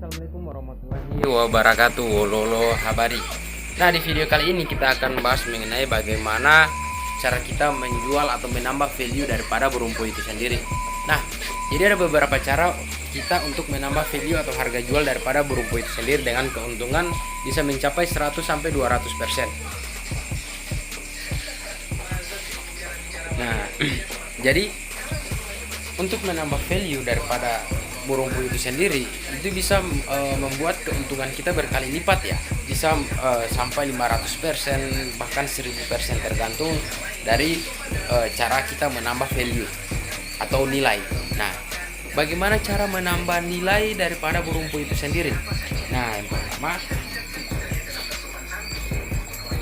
Assalamualaikum warahmatullahi wabarakatuh. Lolo habari. Nah, di video kali ini kita akan bahas mengenai bagaimana cara kita menjual atau menambah value daripada burung puyuh itu sendiri. Nah, jadi ada beberapa cara kita untuk menambah value atau harga jual daripada burung puyuh itu sendiri dengan keuntungan bisa mencapai 100 sampai 200%. Nah, jadi untuk menambah value daripada burung puyuh itu sendiri itu bisa membuat keuntungan kita berkali lipat ya, bisa sampai 500% bahkan 1000% tergantung dari cara kita menambah value atau nilai. Nah, bagaimana cara menambah nilai daripada burung puyuh itu sendiri? Nah, yang pertama,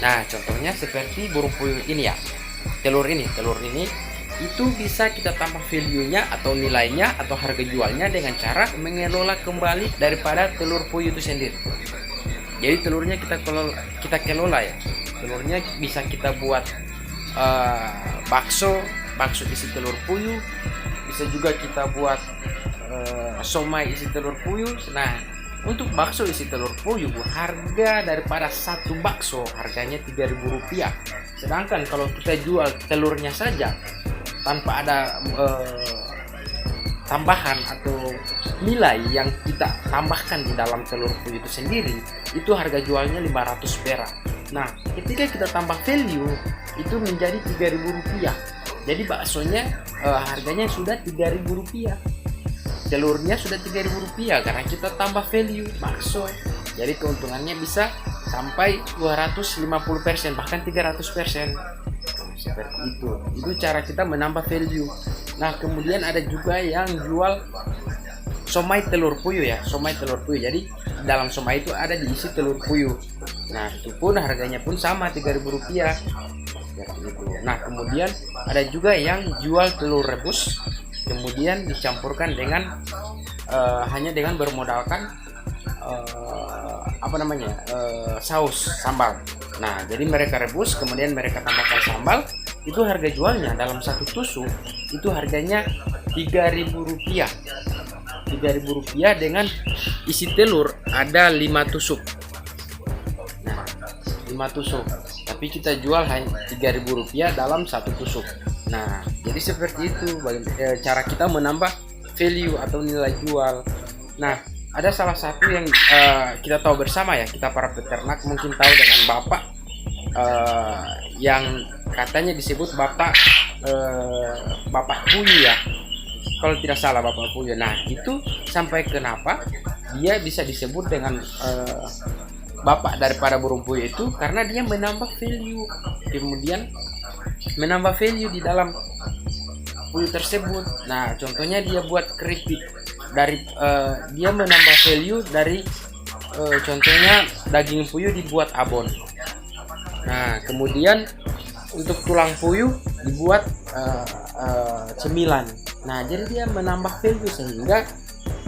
contohnya seperti burung puyuh ini ya, telur ini itu bisa kita tambah value-nya atau nilainya atau harga jualnya dengan cara mengelola kembali daripada telur puyuh itu sendiri. Jadi telurnya kita kelola ya. Telurnya bisa kita buat bakso isi telur puyuh, bisa juga kita buat somai isi telur puyuh. Nah, untuk bakso isi telur puyuh harga daripada satu bakso harganya Rp3.000. Sedangkan kalau kita jual telurnya saja tanpa ada tambahan atau nilai yang kita tambahkan di dalam telur puyuh itu sendiri, itu harga jualnya 500 perak. Nah, ketika kita tambah value itu menjadi Rp3.000. Jadi baksonya harganya sudah Rp3.000. Telurnya sudah Rp3.000 karena kita tambah value bakso. Jadi keuntungannya bisa sampai 250% bahkan 300%. Seperti itu cara kita menambah value. Nah, kemudian ada juga yang jual somai telur puyuh ya, somai telur puyuh. Jadi dalam somai itu ada diisi telur puyuh. Nah, itu pun harganya pun sama Rp3.000. Seperti itu. Nah, kemudian ada juga yang jual telur rebus kemudian dicampurkan dengan hanya dengan bermodalkan saus sambal. Nah, jadi mereka rebus kemudian mereka tambahkan sambal, itu harga jualnya dalam satu tusuk itu harganya Rp3.000. Rp3.000 dengan isi telur ada 5 tusuk. Nah, 5 tusuk. Tapi kita jual hanya Rp3.000 dalam satu tusuk. Nah, jadi seperti itu cara kita menambah value atau nilai jual. Nah, ada salah satu yang kita tahu bersama ya, kita para peternak mungkin tahu dengan bapak yang katanya disebut bapak puyuh ya, kalau tidak salah bapak puyuh. Nah, itu sampai kenapa dia bisa disebut dengan bapak daripada burung puyuh itu karena dia menambah value, kemudian menambah value di dalam puyuh tersebut. Nah, contohnya dia buat keripik dari dia menambah value dari contohnya daging puyuh dibuat abon. Nah, kemudian untuk tulang puyuh dibuat cemilan. Nah, jadi dia menambah value sehingga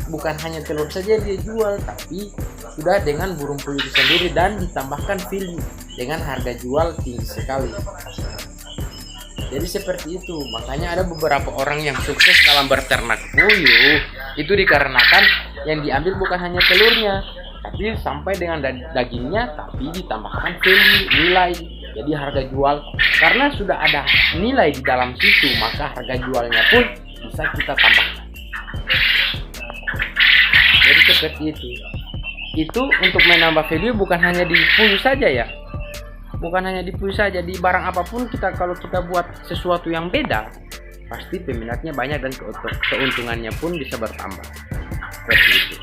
bukan hanya telur saja dia jual, tapi sudah dengan burung puyuh itu sendiri dan ditambahkan value dengan harga jual tinggi sekali. Jadi seperti itu, makanya ada beberapa orang yang sukses dalam berternak puyuh itu dikarenakan yang diambil bukan hanya telurnya, tapi sampai dengan dagingnya, tapi ditambahkan value, nilai. Jadi harga jual karena sudah ada nilai di dalam situ, maka harga jualnya pun bisa kita tambahkan. Jadi seperti itu. Itu untuk menambah value bukan hanya di puyuh saja ya. Bukan hanya di puyuh saja, di barang apapun kalau kita buat sesuatu yang beda, pasti peminatnya banyak dan keuntungannya pun bisa bertambah. Seperti itu.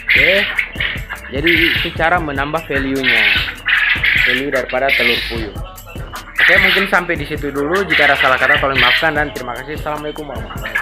Oke, jadi itu cara menambah value daripada telur puyuh. Oke, mungkin sampai di situ dulu. Jika ada salah kata tolong maafkan dan terima kasih. Assalamualaikum warahmatullahi wabarakatuh.